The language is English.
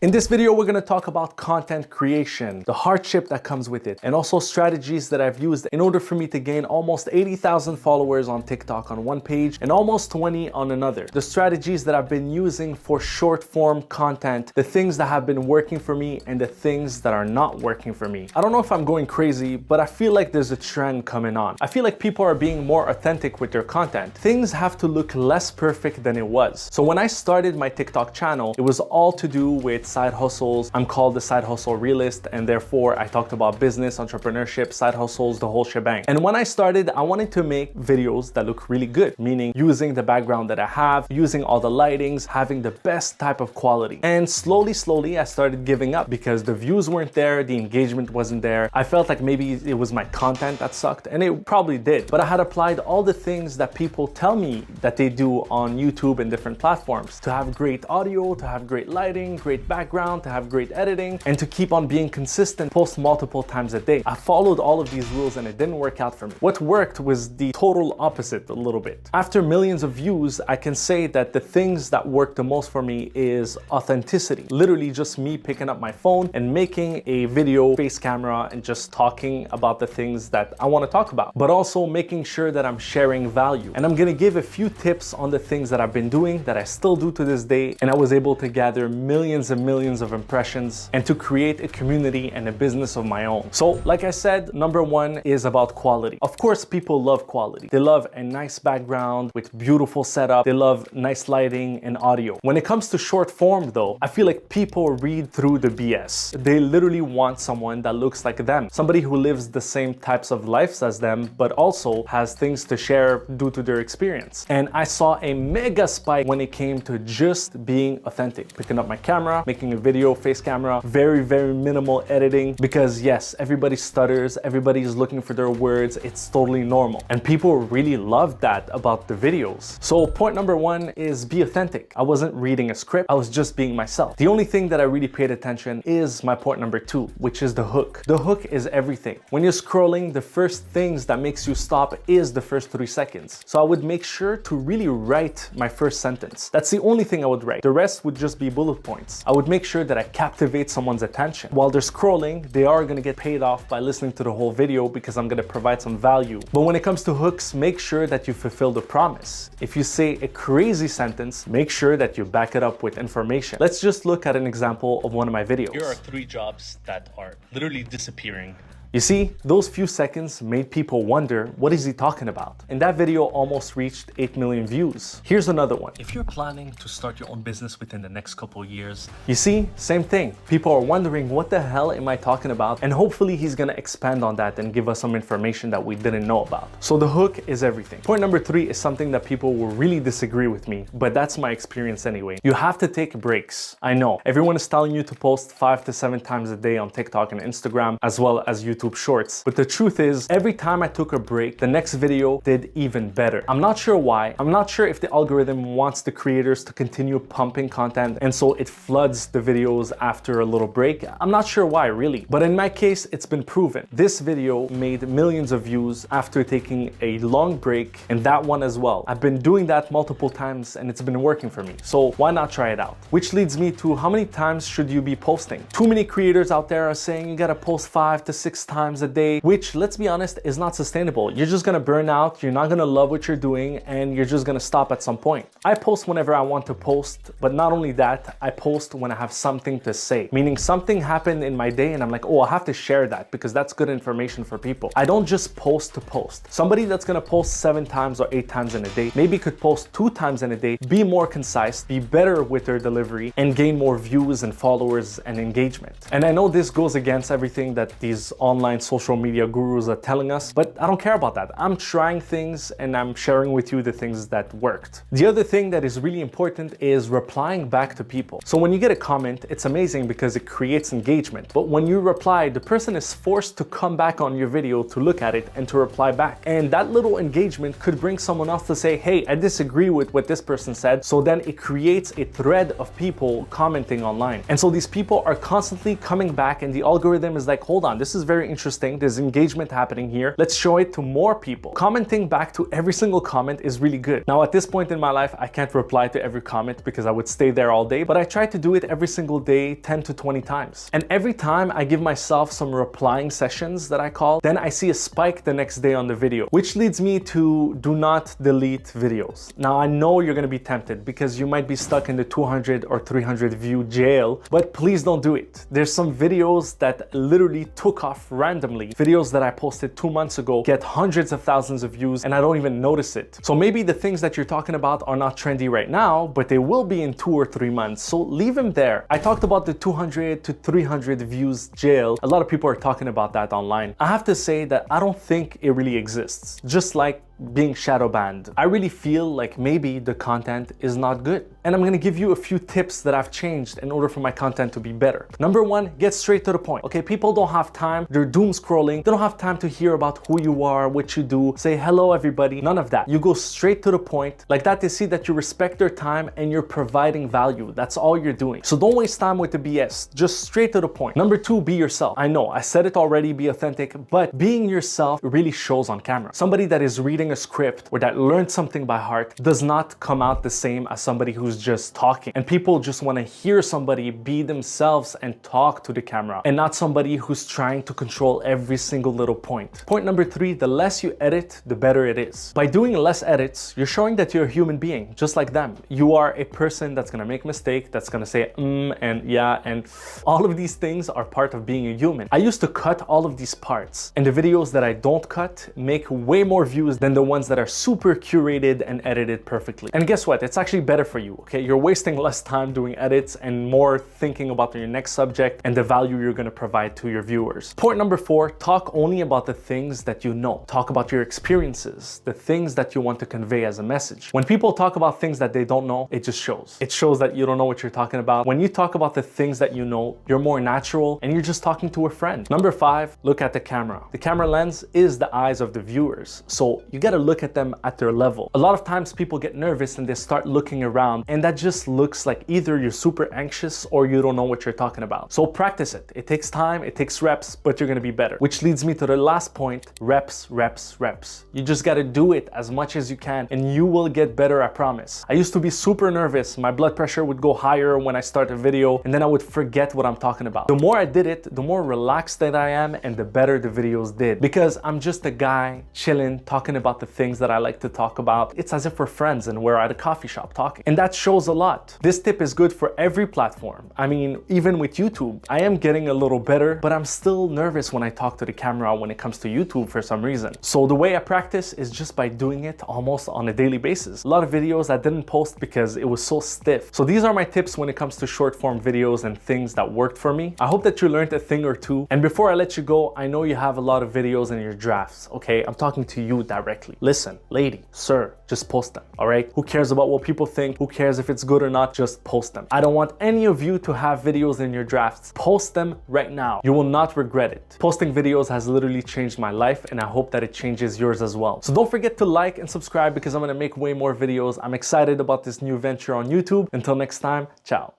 In this video, we're going to talk about content creation, the hardship that comes with it, and also strategies that I've used in order for me to gain almost 80,000 followers on TikTok on one page and almost 20 on another. The strategies that I've been using for short form content, the things that have been working for me and the things that are not working for me. I don't know if I'm going crazy, but I feel like there's a trend coming on. I feel like people are being more authentic with their content. Things have to look less perfect than it was. So when I started my TikTok channel, it was all to do with side hustles. I'm called the side hustle realist, and therefore I talked about business, entrepreneurship, side hustles, the whole shebang. And when I started, I wanted to make videos that look really good, meaning using the background that I have, using all the lightings, having the best type of quality. And slowly, I started giving up because the views weren't there, the engagement wasn't there. I felt like maybe it was my content that sucked, and it probably did. But I had applied all the things that people tell me that they do on YouTube and different platforms to have great audio, to have great lighting, great background, to have great editing, and to keep on being consistent, post multiple times a day. I followed all of these rules and it didn't work out for me. What worked was the total opposite a little bit. After millions of views, I can say that the things that worked the most for me is authenticity. Literally just me picking up my phone and making a video, face camera, and just talking about the things that I want to talk about, but also making sure that I'm sharing value. And I'm gonna give a few tips on the things that I've been doing that I still do to this day, and I was able to gather millions and millions of impressions and to create a community and a business of my own. So like I said, number one is about quality. Of course, people love quality. They love a nice background with beautiful setup. They love nice lighting and audio. When it comes to short form though, I feel like people read through the BS. They literally want someone that looks like them, somebody who lives the same types of lives as them, but also has things to share due to their experience. And I saw a mega spike when it came to just being authentic, picking up my camera, making a video, face camera, very minimal editing, because yes, everybody stutters, everybody's looking for their words, it's totally normal. And people really loved that about the videos. So point number one is be authentic. I wasn't reading a script, I was just being myself. The only thing that I really paid attention is my point number two, which is the hook. The hook is everything. When you're scrolling, the first things that makes you stop is the first 3 seconds. So I would make sure to really write my first sentence. That's the only thing I would write. The rest would just be bullet points. I would make sure that I captivate someone's attention. While they're scrolling, they are gonna get paid off by listening to the whole video because I'm gonna provide some value. But when it comes to hooks, make sure that you fulfill the promise. If you say a crazy sentence, make sure that you back it up with information. Let's just look at an example of one of my videos. Here are 3 jobs that are literally disappearing. You see, those few seconds made people wonder, what is he talking about? And that video almost reached 8 million views. Here's another one. If you're planning to start your own business within the next couple of years, you see, same thing. People are wondering, what the hell am I talking about? And hopefully he's gonna expand on that and give us some information that we didn't know about. So the hook is everything. Point number 3 is something that people will really disagree with me, but that's my experience anyway. You have to take breaks. I know, everyone is telling you to post 5 to 7 times a day on TikTok and Instagram, as well as YouTube Shorts. But the truth is, every time I took a break, the next video did even better. I'm not sure why. I'm not sure if the algorithm wants the creators to continue pumping content, and so it floods the videos after a little break. I'm not sure why, really. But in my case, it's been proven. This video made millions of views after taking a long break, and that one as well. I've been doing that multiple times, and it's been working for me. So why not try it out? Which leads me to, how many times should you be posting? Too many creators out there are saying you gotta post 5 to 6 times a day, which, let's be honest, is not sustainable. You're just gonna burn out, you're not gonna love what you're doing, and you're just gonna stop at some point. I post whenever I want to post, but not only that, I post when I have something to say. Meaning something happened in my day and I'm like, oh, I have to share that because that's good information for people. I don't just post to post. Somebody that's gonna post 7 times or 8 times in a day, maybe could post 2 times in a day, be more concise, be better with their delivery, and gain more views and followers and engagement. And I know this goes against everything that these online social media gurus are telling us, but I don't care about that. I'm trying things and I'm sharing with you the things that worked. The other thing that is really important is replying back to people. So when you get a comment, it's amazing because it creates engagement. But when you reply, the person is forced to come back on your video to look at it and to reply back. And that little engagement could bring someone else to say, hey, I disagree with what this person said. So then it creates a thread of people commenting online. And so these people are constantly coming back and the algorithm is like, hold on, this is very interesting. There's engagement happening here. Let's show it to more people. Commenting back to every single comment is really good. Now, at this point in my life, I can't reply to every comment because I would stay there all day, but I try to do it every single day 10 to 20 times. And every time I give myself some replying sessions that I call, then I see a spike the next day on the video, which leads me to do not delete videos. Now, I know you're gonna be tempted because you might be stuck in the 200 or 300 view jail, but please don't do it. There's some videos that literally took off randomly. Videos that I posted 2 months ago get hundreds of thousands of views and I don't even notice it. So maybe the things that you're talking about are not trendy right now, but they will be in 2 or 3 months. So leave them there. I talked about the 200 to 300 views jail. A lot of people are talking about that online. I have to say that I don't think it really exists. Just like being shadow banned. I really feel like maybe the content is not good. And I'm gonna give you a few tips that I've changed in order for my content to be better. Number one, get straight to the point. Okay, people don't have time. They're doom scrolling. They don't have time to hear about who you are, what you do, say hello everybody. None of that. You go straight to the point. Like that, they see that you respect their time and you're providing value. That's all you're doing. So don't waste time with the BS. Just straight to the point. Number two, be yourself. I know, I said it already, be authentic, but being yourself really shows on camera. Somebody that is reading a script or that learned something by heart does not come out the same as somebody who's just talking. And people just want to hear somebody be themselves and talk to the camera and not somebody who's trying to control every single little point. Point number three, the less you edit, the better it is. By doing less edits, you're showing that you're a human being, just like them. You are a person that's going to make mistake, that's going to say and yeah, and all of these things are part of being a human. I used to cut all of these parts, and the videos that I don't cut make way more views than the ones that are super curated and edited perfectly. And guess what? It's actually better for you, okay? You're wasting less time doing edits and more thinking about your next subject and the value you're gonna provide to your viewers. Point number four, talk only about the things that you know. Talk about your experiences, the things that you want to convey as a message. When people talk about things that they don't know, it just shows. It shows that you don't know what you're talking about. When you talk about the things that you know, you're more natural and you're just talking to a friend. Number five, look at the camera. The camera lens is the eyes of the viewers. So you gotta look at them at their level. A lot of times people get nervous and they start looking around, and that just looks like either you're super anxious or you don't know what you're talking about. So practice it. It takes time, it takes reps, but you're gonna be better. Which leads me to the last point, reps, reps, reps. You just gotta do it as much as you can and you will get better, I promise. I used to be super nervous. My blood pressure would go higher when I start a video and then I would forget what I'm talking about. The more I did it, the more relaxed that I am and the better the videos did, because I'm just a guy chilling, talking about the things that I like to talk about. It's as if we're friends and we're at a coffee shop talking. And that shows a lot. This tip is good for every platform. I mean, even with YouTube, I am getting a little better, but I'm still nervous when I talk to the camera when it comes to YouTube for some reason. So the way I practice is just by doing it almost on a daily basis. A lot of videos I didn't post because it was so stiff. So these are my tips when it comes to short form videos and things that worked for me. I hope that you learned a thing or two. And before I let you go, I know you have a lot of videos in your drafts, okay? I'm talking to you directly. Listen, lady, sir, just post them, all right? Who cares about what people think? Who cares if it's good or not? Just post them. I don't want any of you to have videos in your drafts. Post them right now. You will not regret it. Posting videos has literally changed my life, and I hope that it changes yours as well. So don't forget to like and subscribe because I'm gonna make way more videos. I'm excited about this new venture on YouTube. Until next time, ciao.